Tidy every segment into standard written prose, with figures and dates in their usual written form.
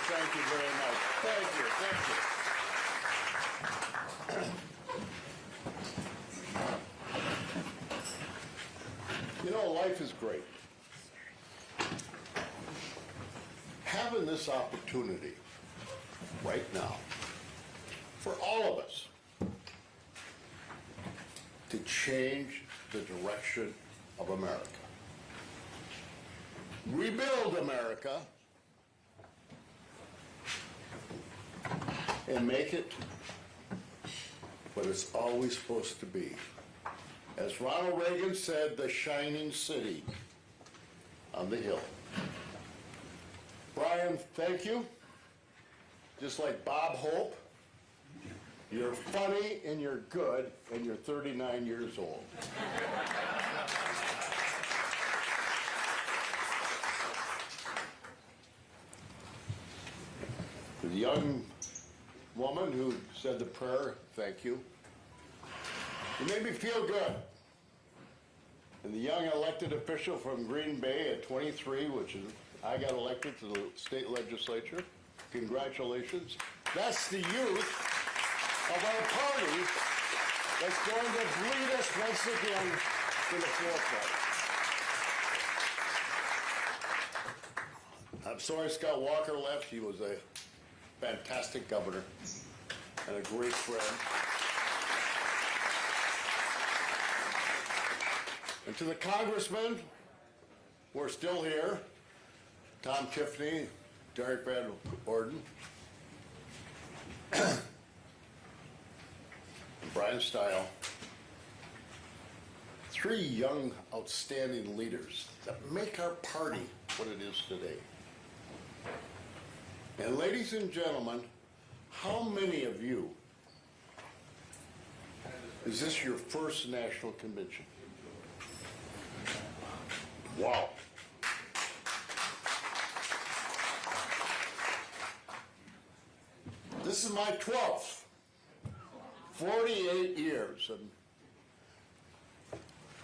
thank you very much. Thank you, thank you. You know, life is great. Having this opportunity right now for all of us to change the direction of America. Rebuild America and make it what it's always supposed to be. As Ronald Reagan said, the shining city on the hill. Brian, thank you. Just like Bob Hope, you're funny and you're good, and you're 39 years old. The young woman who said the prayer, thank you. You made me feel good. And the young elected official from Green Bay at 23, which is, I got elected to the state legislature. Congratulations. That's the youth of our party that's going to lead us once again to the forefront. I'm sorry Scott Walker left. He was a fantastic governor and a great friend. And to the congressmen, we're still here. Tom Tiffany, Derek Van Orden, and Brian Stile. Three young, outstanding leaders that make our party what it is today. And ladies and gentlemen, how many of you, is this your first national convention? Wow. This is my 12th, 48 years. And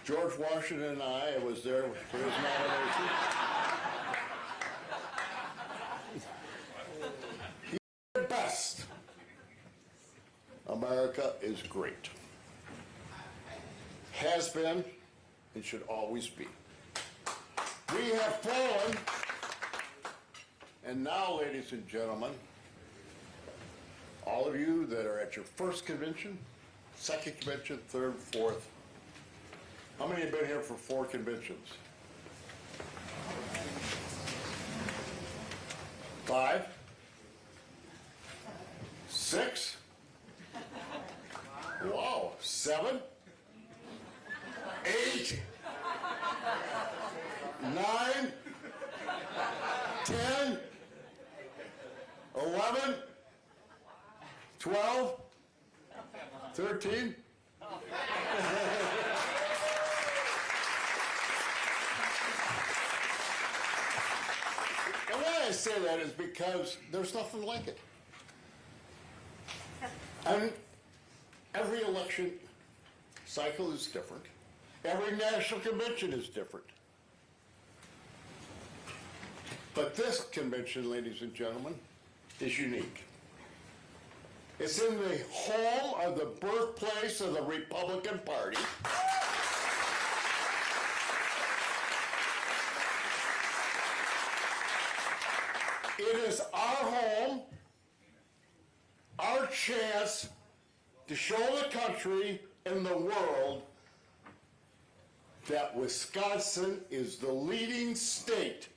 George Washington and I was there for his nomination. He did best. America is great. Has been and should always be. We have fallen, and now, ladies and gentlemen, all of you that are at your first convention, second convention, third, fourth, how many have been here for 4 conventions? 5? 6? Wow, 7? 8? 9? 10? 11? 12? 13? And why I say that is because there's nothing like it. And every election cycle is different. Every national convention is different. But this convention, ladies and gentlemen, is unique. It's in the home of the birthplace of the Republican Party. It is our home, our chance to show the country and the world that Wisconsin is the leading state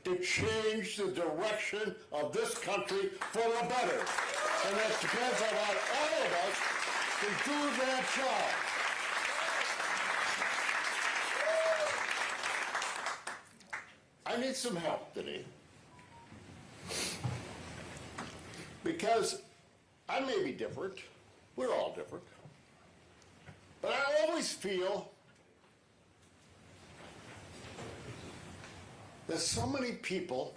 to change the direction of this country for the better. And it depends on all of us to do that job. I need some help today. Because I may be different. We're all different. But I always feel that so many people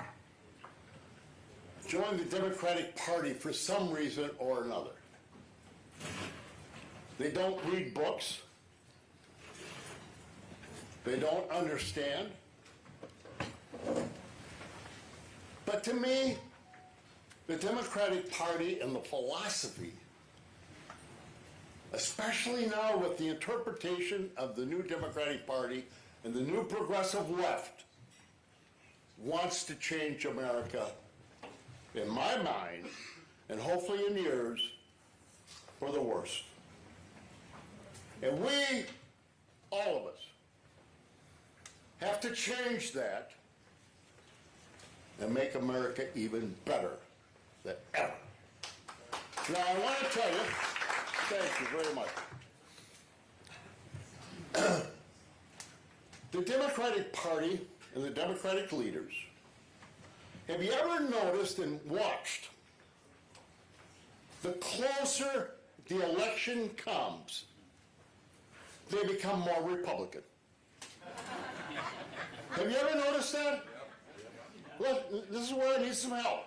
join the Democratic Party for some reason or another. They don't read books. They don't understand. But to me, the Democratic Party and the philosophy, especially now with the interpretation of the new Democratic Party and the new progressive left, wants to change America, in my mind, and hopefully in yours, for the worse. And we, all of us, have to change that and make America even better than ever. Now, I want to tell you, thank you very much. The Democratic Party and the Democratic leaders, have you ever noticed and watched the closer the election comes, they become more Republican? Have you ever noticed that? Look, this is where I need some help.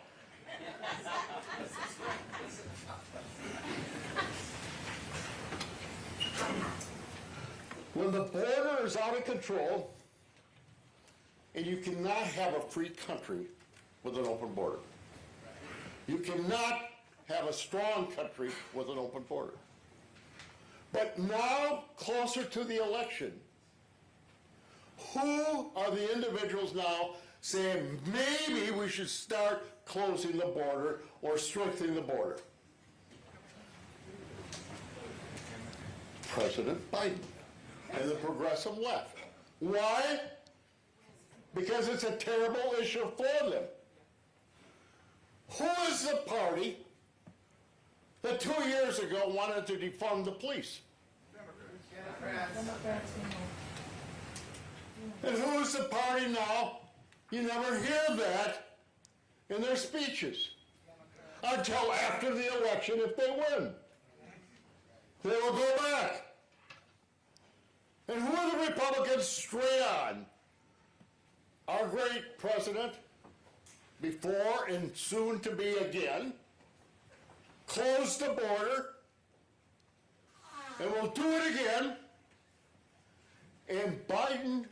When the border is out of control, and you cannot have a free country with an open border. You cannot have a strong country with an open border. But now, closer to the election, who are the individuals now saying maybe we should start closing the border or strengthening the border? President Biden and the progressive left. Why? Because it's a terrible issue for them. Who is the party that 2 years ago wanted to defund the police? Democrats. And who's the party now? You never hear that in their speeches until after the election if they win. They will go back. And who are the Republicans straight on? Our great president, before and soon to be again, closed the border, and we'll do it again. And Biden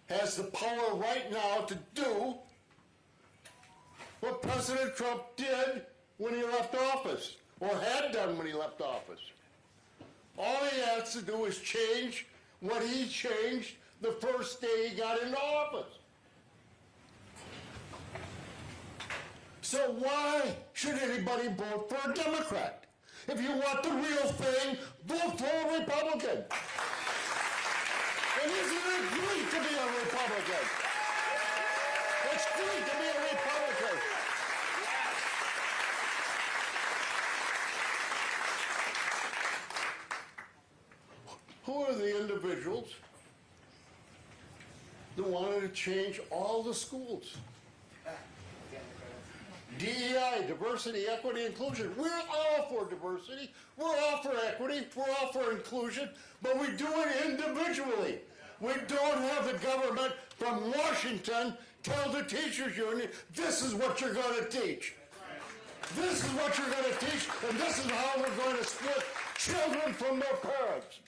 has the power right now to do what President Trump did when he left office, or had done when he left office. All he has to do is change what he changed the first day he got into office. So why should anybody vote for a Democrat? If you want the real thing, vote for a Republican. And isn't it great to be a Republican? It's great to be a Republican. Who are the individuals that wanted to change all the schools? DEI, diversity, equity, inclusion. We're all for diversity. We're all for equity. We're all for inclusion. But we do it individually. We don't have the government from Washington tell the teachers union, this is what you're going to teach. This is what you're going to teach, and this is how we're going to split children from their parents.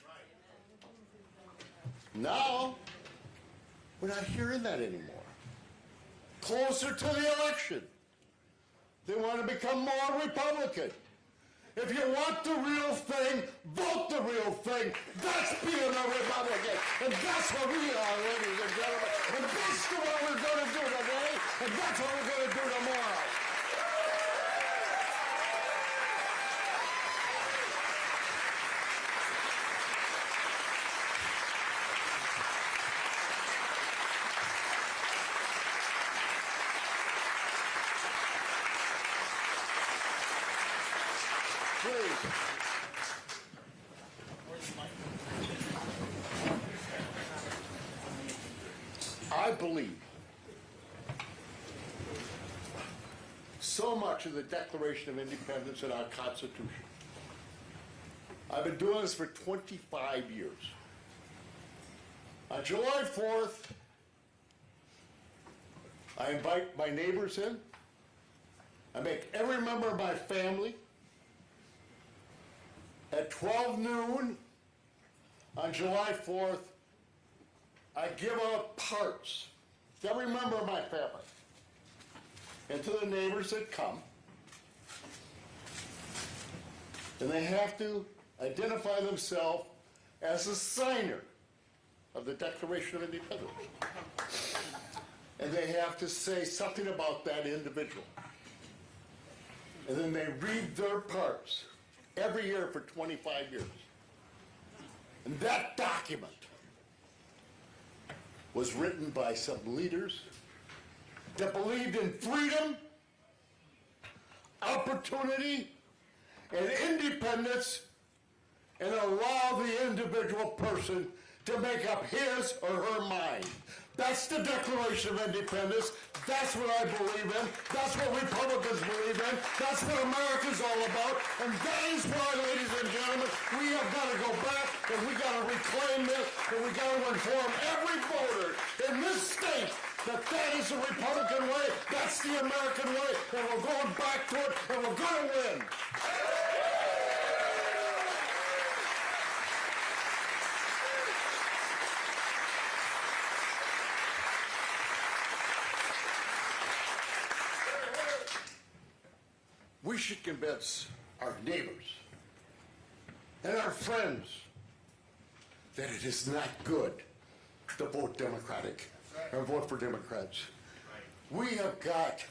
Now, we're not hearing that anymore. Closer to the election, they want to become more Republican. If you want the real thing, vote the real thing. That's being a Republican. And that's what we are, ladies and gentlemen. And that's what we're going to do today. And that's what we're going to do tomorrow. I believe so much of the Declaration of Independence in our Constitution. I've been doing this for 25 years. On July 4th, I invite my neighbors in. I make every member of my family. At 12 noon on July 4th, I give out parts to every member of my family. and to the neighbors that come. And they have to identify themselves as a signer of the Declaration of Independence. And they have to say something about that individual. And then they read their parts every year for 25 years. And that document was written by some leaders that believed in freedom, opportunity, and independence, and allow the individual person to make up his or her mind. That's the Declaration of Independence. That's what I believe in. That's what Republicans believe in. That's what America's all about. And that is why, ladies and gentlemen, we have got to go back and we got to reclaim this and we got to inform every voter in this state that that is the Republican way. That's the American way. And we're going back to it and we're going to win. We should convince our neighbors and our friends that it is not good to vote Democratic or vote for Democrats. We have got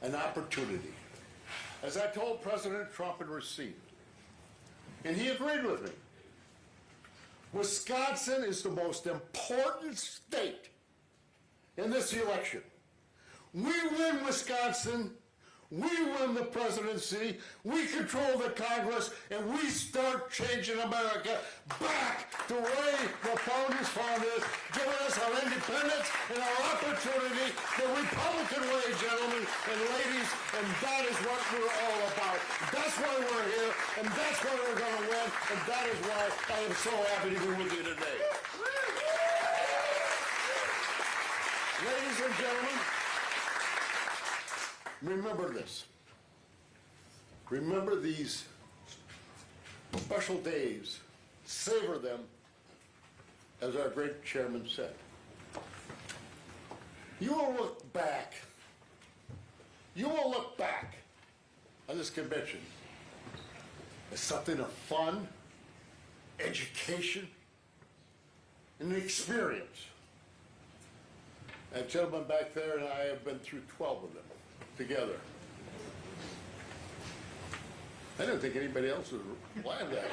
an opportunity. As I told President Trump and received, and he agreed with me, Wisconsin is the most important state in this election. We win Wisconsin, we win the presidency, we control the Congress, and we start changing America back to the way the founders found us, giving us our independence and our opportunity, the Republican way, gentlemen and ladies, and that is what we're all about. That's why we're here, and that's why we're going to win, and that is why I am so happy to be with you today. Ladies and gentlemen, remember this. Remember these special days. Savor them, as our great chairman said. You will look back on this convention as something of fun, education, and experience. That gentleman back there and I have been through 12 of them together. I didn't think anybody else would plan that.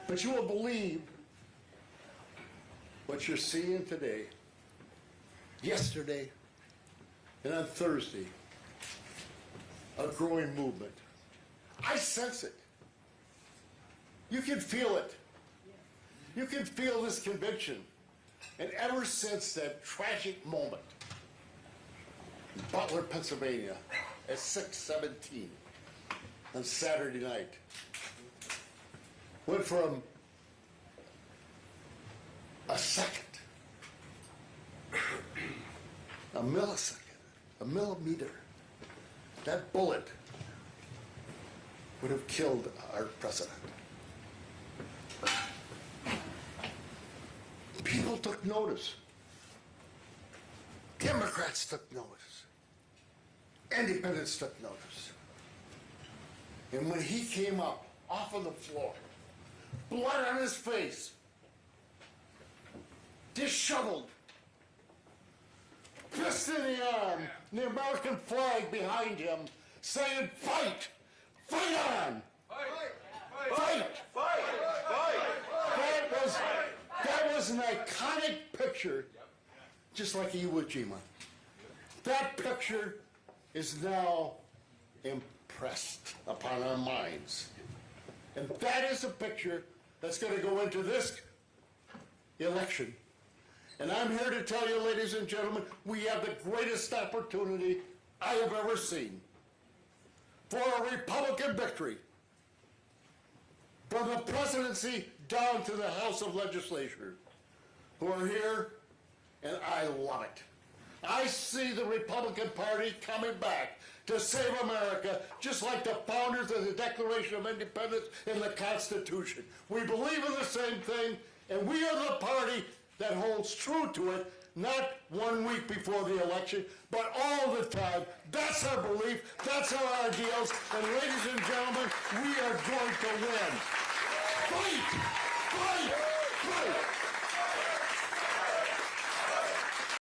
But you will believe what you're seeing today, yesterday, and on Thursday, a growing movement. I sense it. You can feel it. You can feel this conviction. And ever since that tragic moment in Butler, Pennsylvania, at 6:17 on Saturday night, went from a second, a millisecond, a millimeter. That bullet would have killed our president. People took notice. Democrats took notice. Independents took notice. And when he came up off of the floor, blood on his face, disheveled, fist in the arm, and the American flag behind him, saying, "Fight! Fight on! Fight! Fight! That was an iconic picture, just like Iwo Jima. That picture is now impressed upon our minds. And that is a picture that's going to go into this election. And I'm here to tell you, ladies and gentlemen, we have the greatest opportunity I have ever seen for a Republican victory. From the presidency down to the House of Legislature, who are here, and I love it. I see the Republican Party coming back to save America, just like the founders of the Declaration of Independence and the Constitution. We believe in the same thing, and we are the party that holds true to it, not 1 week before the election, but all the time. That's our belief, that's our ideals, and ladies and gentlemen, we are going to win. Fight! Fight!